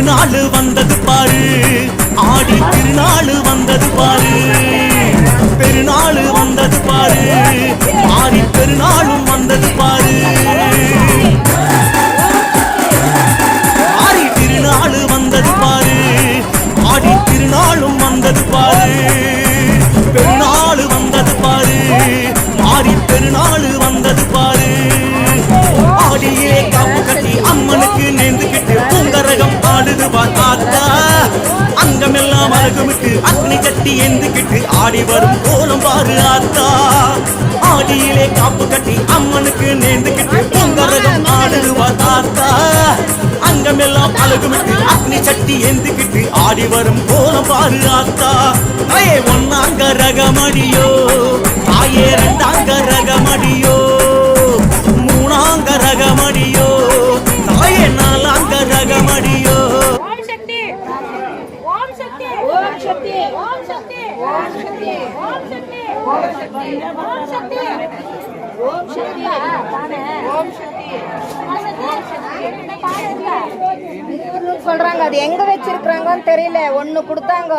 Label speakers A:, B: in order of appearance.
A: திருநாள் வந்தது பாரு, ஆடி திருநாள் வந்தது பாரு, பெருநாள் வந்தது பாரு, ஆடி பெருநாளும் வந்தது பாரு. ஆடி திருநாள் வந்தது பாரு, ஆடி திருநாளும் வந்தது பாரு, பெருநாள் வந்தது பாரு, ஆடி பெருநாள் வந்தது பாரு. ஆடியே காப்பு கட்டி அம்மனுக்கு நேர்ந்துகிட்டு பூங்கரகம் ஆடுது பார்த்தா, அங்கமெல்லாம் அழகுமிட்டு அக்னி கட்டி எந்துக்கிட்டு ஆடி வரும் கோலம் பாரு ஆத்தா. ஆடியிலே காப்பு கட்டி அம்மனுக்கு நேர்ந்துகிட்டு பூங்கரகம் ஆடுது பார்த்தா, அங்கமெல்லாம் அழகுமிட்டு அக்னி சட்டி எந்துக்கிட்டு ஆடி வரும் கோலம் பாரு ஆத்தா. தாயே ஒன்னாங்க ரகமடியோ, தாயே ரெண்டாங்க ரகமடியோ, மூணாங்க ரகமடியோ, தாயே நாலாங்க ரகமடியோ.
B: சொல்றாங்க அது எங்க வச்சிருக்காங்கன்னு தெரியல, ஒண்ணு கொடுத்தாங்க.